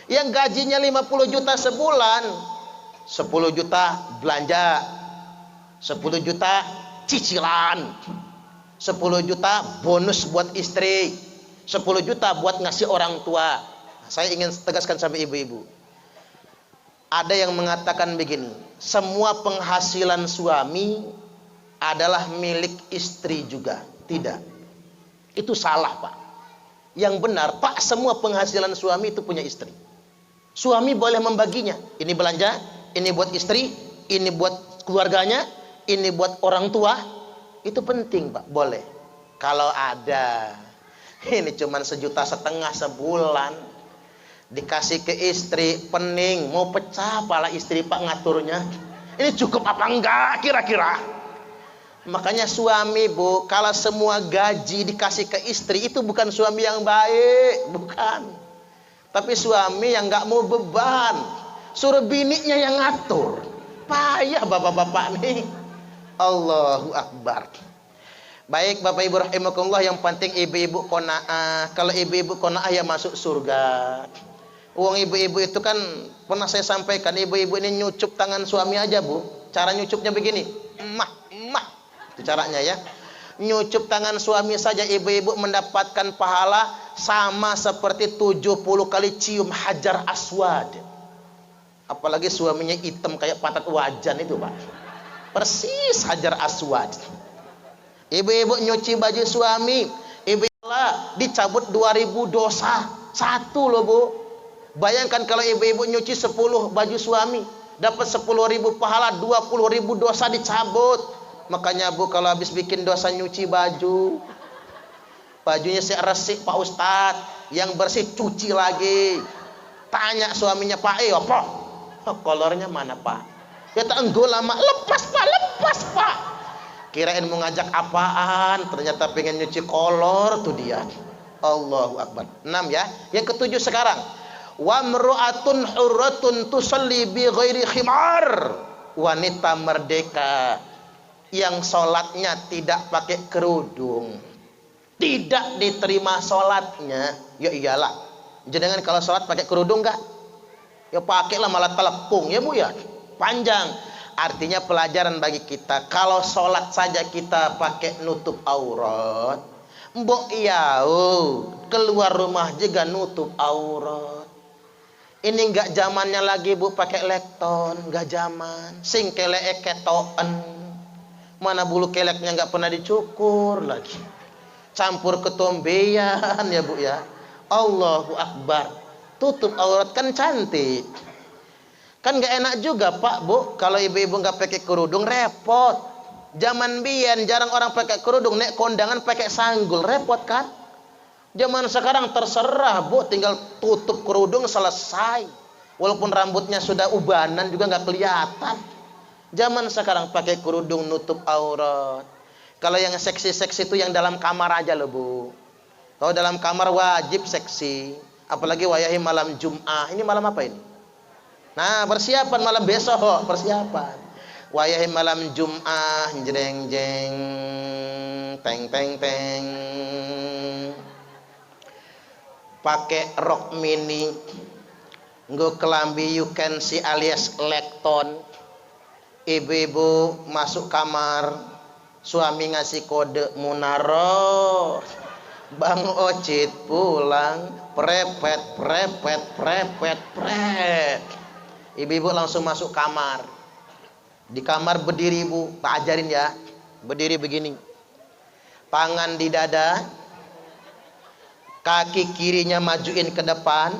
Yang gajinya 50 juta sebulan, 10 juta belanja, 10 juta cicilan, 10 juta bonus buat istri, 10 juta buat ngasih orang tua. Saya ingin tegaskan sama ibu-ibu. Ada yang mengatakan begini, semua penghasilan suami adalah milik istri juga. Tidak. Itu salah Pak. Yang benar Pak, semua penghasilan suami itu punya istri. Suami boleh membaginya. Ini belanja, ini buat istri, ini buat keluarganya, ini buat orang tua. Itu penting Pak, boleh. Kalau ada, ini cuman 1,5 juta sebulan, dikasih ke istri, pening, mau pecah pala istri Pak ngaturnya. Ini cukup apa enggak kira-kira? Makanya suami Bu, kalau semua gaji dikasih ke istri, itu bukan suami yang baik, bukan. Tapi suami yang nggak mau beban, suruh bininya yang ngatur. Payah bapak-bapak nih. Allahu Akbar. Baik Bapak Ibu rahimakumullah, yang penting ibu-ibu qanaah. Kalau ibu-ibu qanaah ya masuk surga. Uang ibu-ibu itu kan pernah saya sampaikan, ibu-ibu ini nyucup tangan suami aja Bu. Cara nyucupnya begini, emah. Itu caranya ya. Nyucup tangan suami saja ibu-ibu mendapatkan pahala sama seperti 70 kali cium hajar aswad. Apalagi suaminya hitam kayak patat wajan itu Pak. Persis hajar aswad. Ibu-ibu nyuci baju suami, ibu-ibu dicabut 2000 dosa. Satu loh Bu. Bayangkan kalau ibu-ibu nyuci 10 baju suami, dapat 10.000 pahala, 20.000 dosa dicabut. Makanya Bu, kalau habis bikin dosa nyuci baju, bajunya si resik Pak Ustadz, yang bersih cuci lagi. Tanya suaminya, Pak, apa? Oh, kolornya mana Pak? Ya tak enggak lama, lepas Pak. Kirain mau ngajak apaan, ternyata pengen nyuci kolor tuh dia. Allahu Akbar. 6 ya. Yang ke-7 sekarang. Wa mru'atun hurratun tusalli bi ghairi khimar. Wanita merdeka yang sholatnya tidak pakai kerudung, tidak diterima sholatnya. Ya iyalah, jenengan kalau sholat pakai kerudung enggak? Ya pakailah, malah telepung ya Bu ya, panjang. Artinya pelajaran bagi kita, kalau sholat saja kita pakai nutup aurat, mbok yau keluar rumah juga nutup aurat. Ini enggak zamannya lagi Bu pakai lekton, enggak zaman. Sing kelek ketoken. Mana bulu keleknya nggak pernah dicukur lagi, campur ketombean ya Bu ya. Allahu Akbar. Tutup aurat kan cantik. Kan nggak enak juga Pak Bu, kalau ibu-ibu nggak pakai kerudung repot. Zaman biyen jarang orang pakai kerudung, nek kondangan pakai sanggul, repot kan. Zaman sekarang terserah Bu, tinggal tutup kerudung selesai. Walaupun rambutnya sudah ubanan juga nggak kelihatan. Zaman sekarang pakai kerudung nutup aurat. Kalau yang seksi-seksi itu yang dalam kamar aja loh Bu. Kalau dalam kamar wajib seksi. Apalagi wayahi malam Jum'ah. Ini malam apa ini? Nah, persiapan malam besok, persiapan. Wayahi malam Jum'ah, jeng jeng, teng teng teng. Pakai rok mini, nggo kelambi you can see alias lekton. Ibu-ibu masuk kamar, suami ngasih kode munaro, Bang Ocit pulang, prepet. Ibu-ibu langsung masuk kamar. Di kamar berdiri Bu, tak ajarin ya, berdiri begini, tangan di dada, kaki kirinya majuin ke depan,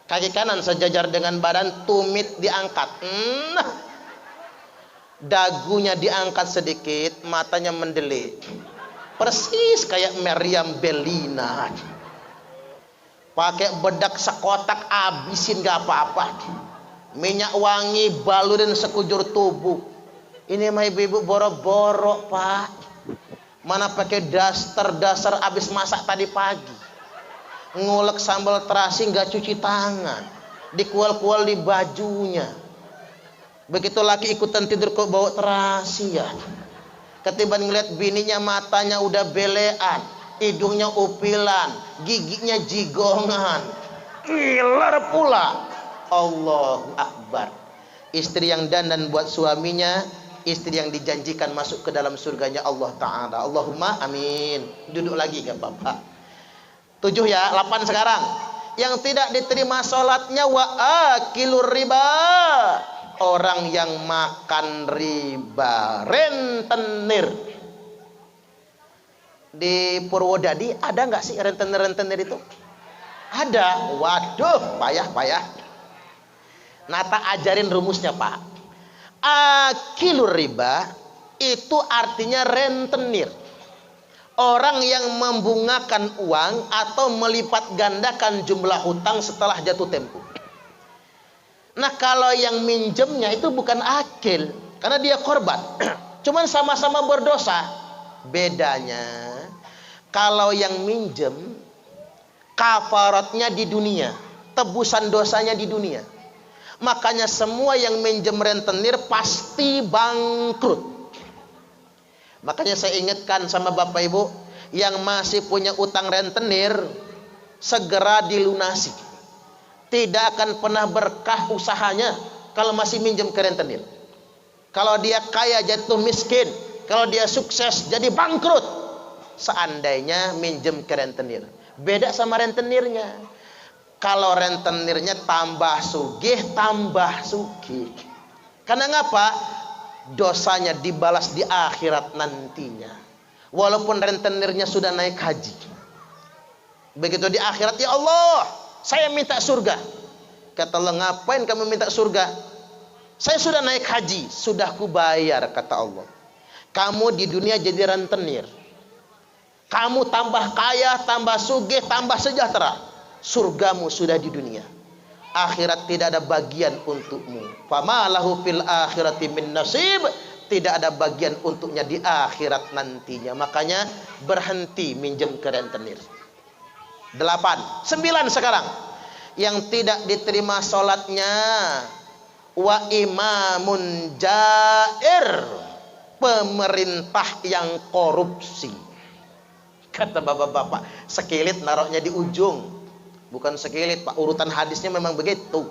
kaki kanan sejajar dengan badan, tumit diangkat. Dagunya diangkat sedikit, matanya mendelik, persis kayak Meriam Bellina. Pakai bedak sekotak, abisin gak apa-apa. minyak wangi balurin sekujur tubuh. Ini mah ibu-ibu boro-boro pak, mana pakai dasar abis masak tadi pagi, ngulek sambal terasi nggak cuci tangan, dikual-kual di bajunya. Begitu laki ikutan tidur kok bawa terasi ya. Ketiban ngeliat bininya matanya udah belean, hidungnya upilan, giginya jigongan, ngiler pula. Allahu Akbar. Istri yang dandan buat suaminya, istri yang dijanjikan masuk ke dalam surganya Allah Ta'ala. Allahumma amin. Duduk lagi gak Bapak. 7 ya, 8 sekarang. Yang tidak diterima sholatnya wa akilur riba, orang yang makan riba, rentenir. Di Purwodadi ada nggak sih rentenir itu? Ada. Waduh, payah. Nata ajarin rumusnya pak. Akilur riba itu artinya rentenir, orang yang membungakan uang atau melipat gandakan jumlah hutang setelah jatuh tempo. Nah kalau yang minjemnya itu bukan akil, karena dia korban, cuman sama-sama berdosa. Bedanya kalau yang minjem kafaratnya di dunia, tebusan dosanya di dunia. Makanya semua yang minjem rentenir pasti bangkrut. Makanya saya ingatkan sama Bapak Ibu yang masih punya utang rentenir, segera dilunasi. Tidak akan pernah berkah usahanya kalau masih minjem ke rentenir. Kalau dia kaya jatuh miskin, kalau dia sukses jadi bangkrut seandainya minjem ke rentenir. Beda sama rentenirnya. Kalau rentenirnya tambah sugih. Karena ngapa? Dosanya dibalas di akhirat nantinya. Walaupun rentenirnya sudah naik haji. Begitu di akhirat, ya Allah, saya minta surga. Kata Allah, ngapain kamu minta surga? Saya sudah naik haji, sudah kubayar, kata Allah. Kamu di dunia jadi rentenir. Kamu tambah kaya, tambah sugih, tambah sejahtera. Surgamu sudah di dunia, akhirat tidak ada bagian untukmu. Fama lahu fil akhirati min nasib, tidak ada bagian untuknya di akhirat nantinya. Makanya berhenti minjem ke rentenir. 8, 9 sekarang. Yang tidak diterima sholatnya wa imamun jair, pemerintah yang korupsi. Kata bapak-bapak, sekilit naruhnya di ujung. Bukan sekilit pak, urutan hadisnya memang begitu.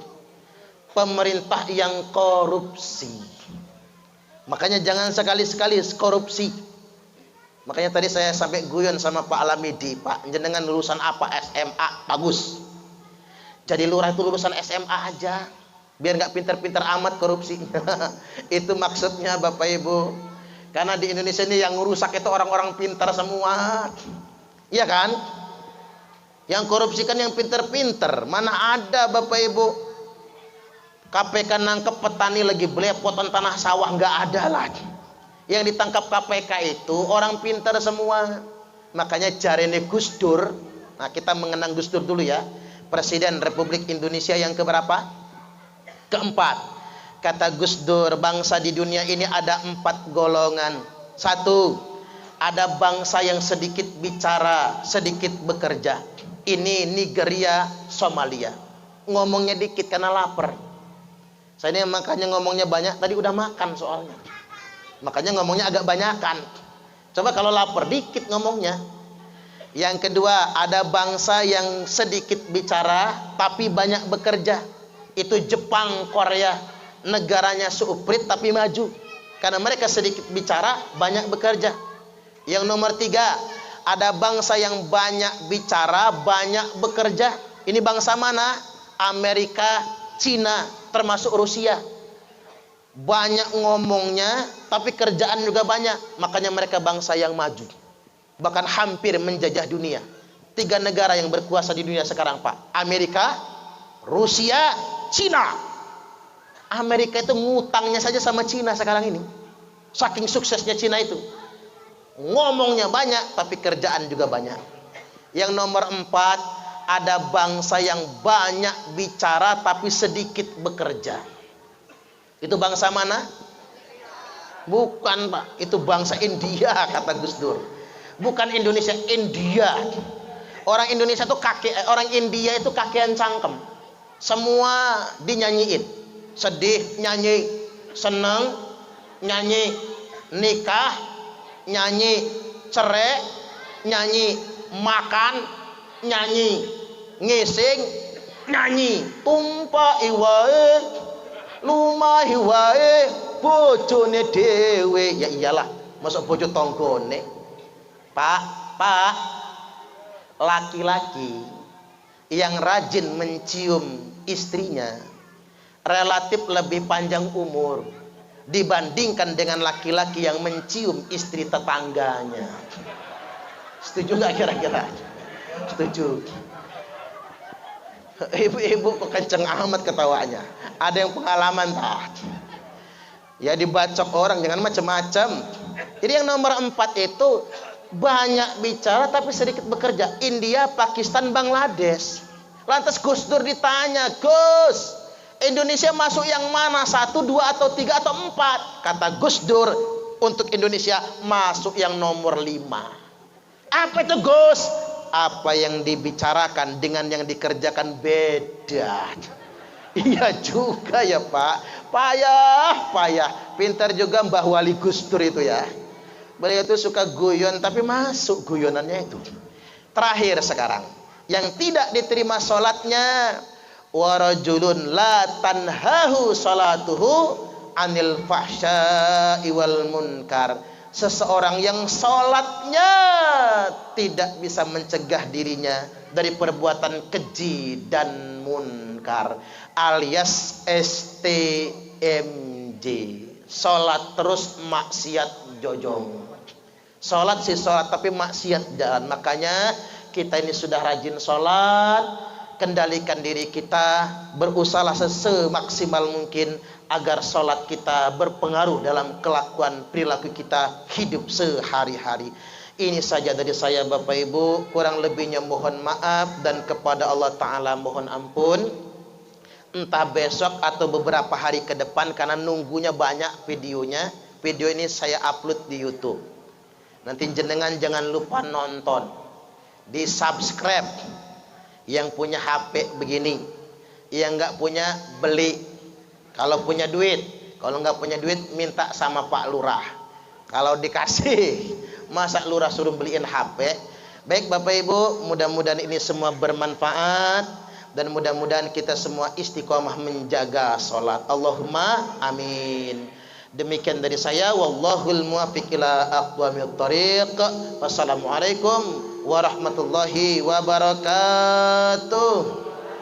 Pemerintah yang korupsi. Makanya jangan sekali-sekali korupsi. Makanya tadi saya sampai guyon sama Pak Alamidi, Pak, jenengan lulusan apa? SMA, bagus. Jadi lurah itu lulusan SMA aja, biar nggak pinter-pinter amat korupsi. Itu maksudnya Bapak Ibu. Karena di Indonesia ini yang rusak itu orang-orang pintar semua. Iya kan? Yang korupsi kan yang pinter-pinter. Mana ada Bapak Ibu KPK nangkep petani lagi belepotan tanah sawah, nggak ada lagi. Yang ditangkap KPK itu orang pintar semua. Makanya jarene Gus Dur. Nah kita mengenang Gus Dur dulu ya. Presiden Republik Indonesia yang keberapa? Keempat. Kata Gus Dur, bangsa di dunia ini ada 4 golongan. 1, ada bangsa yang sedikit bicara, sedikit bekerja. Ini Nigeria, Somalia. Ngomongnya dikit karena lapar. Saya ini makanya ngomongnya banyak, tadi udah makan soalnya. Makanya ngomongnya agak banyakan. Coba kalau lapar dikit ngomongnya. Yang kedua, ada bangsa yang sedikit bicara tapi banyak bekerja. Itu Jepang, Korea. Negaranya seuprit tapi maju. Karena mereka sedikit bicara, banyak bekerja. Yang nomor 3, ada bangsa yang banyak bicara, banyak bekerja. Ini bangsa mana? Amerika, Cina, termasuk Rusia. Banyak ngomongnya, tapi kerjaan juga banyak. Makanya mereka bangsa yang maju. Bahkan hampir menjajah dunia. 3 negara yang berkuasa di dunia sekarang Pak. Amerika, Rusia, Cina. Amerika itu ngutangnya saja sama Cina sekarang ini. Saking suksesnya Cina itu. Ngomongnya banyak tapi kerjaan juga banyak. Yang nomor 4, ada bangsa yang banyak bicara tapi sedikit bekerja. Itu bangsa mana? Bukan Pak, itu bangsa India kata Gus Dur. Bukan Indonesia, India. Orang Indonesia tuh orang India itu kakean cangkem. Semua dinyanyiin. Sedih nyanyi, seneng nyanyi, nikah nyanyi, cerai nyanyi, makan nyanyi, ngising nyanyi, tumpah iwae, lumah iwae, bojone dhewe. Ya iyalah, masuk bojo tanggane. Pak, laki-laki yang rajin mencium istrinya relatif lebih panjang umur dibandingkan dengan laki-laki yang mencium istri tetangganya. Setuju nggak kira-kira? Setuju. Ibu-ibu kok kenceng amat ketawanya. Ada yang pengalaman tak? Ya dibacok orang, jangan macam-macam. Jadi yang nomor 4 itu banyak bicara tapi sedikit bekerja. India, Pakistan, Bangladesh. Lantas Gus Dur ditanya, Gus, Indonesia masuk yang mana? 1, 2, atau 3, atau 4? Kata Gus Dur, untuk Indonesia masuk yang nomor 5. Apa itu Gus? Apa yang dibicarakan dengan yang dikerjakan beda. Iya juga ya Pak. Payah. Pintar juga Mbah Wali Gus Dur itu ya. Beliau itu suka guyon tapi masuk guyonannya itu. Terakhir sekarang, yang tidak diterima sholatnya, warajulun la tanhahu sholatuhu anil fahsya'i wal munkar. Seseorang yang sholatnya tidak bisa mencegah dirinya dari perbuatan keji dan munkar, alias STMJ, sholat terus maksiat jojong. Sholat sih sholat tapi maksiat jalan. Makanya kita ini sudah rajin sholat, kendalikan diri kita, berusaha semaksimal mungkin agar sholat kita berpengaruh dalam kelakuan perilaku kita hidup sehari-hari. Ini saja dari saya Bapak Ibu, kurang lebihnya mohon maaf dan kepada Allah Ta'ala mohon ampun. Entah besok atau beberapa hari ke depan, karena nunggunya banyak videonya. Video ini saya upload di YouTube. Nanti jenengan jangan lupa nonton, di subscribe. Yang punya HP begini, yang nggak punya beli. Kalau punya duit, kalau nggak punya duit minta sama Pak Lurah. Kalau dikasih, masa Lurah suruh beliin HP? Baik Bapak Ibu, mudah-mudahan ini semua bermanfaat dan mudah-mudahan kita semua istiqomah menjaga sholat. Allahumma amin. Demikian dari saya, wallahul muwaffiq ila aqwamit thoriq. Wassalamualaikum warahmatullahi wabarakatuh.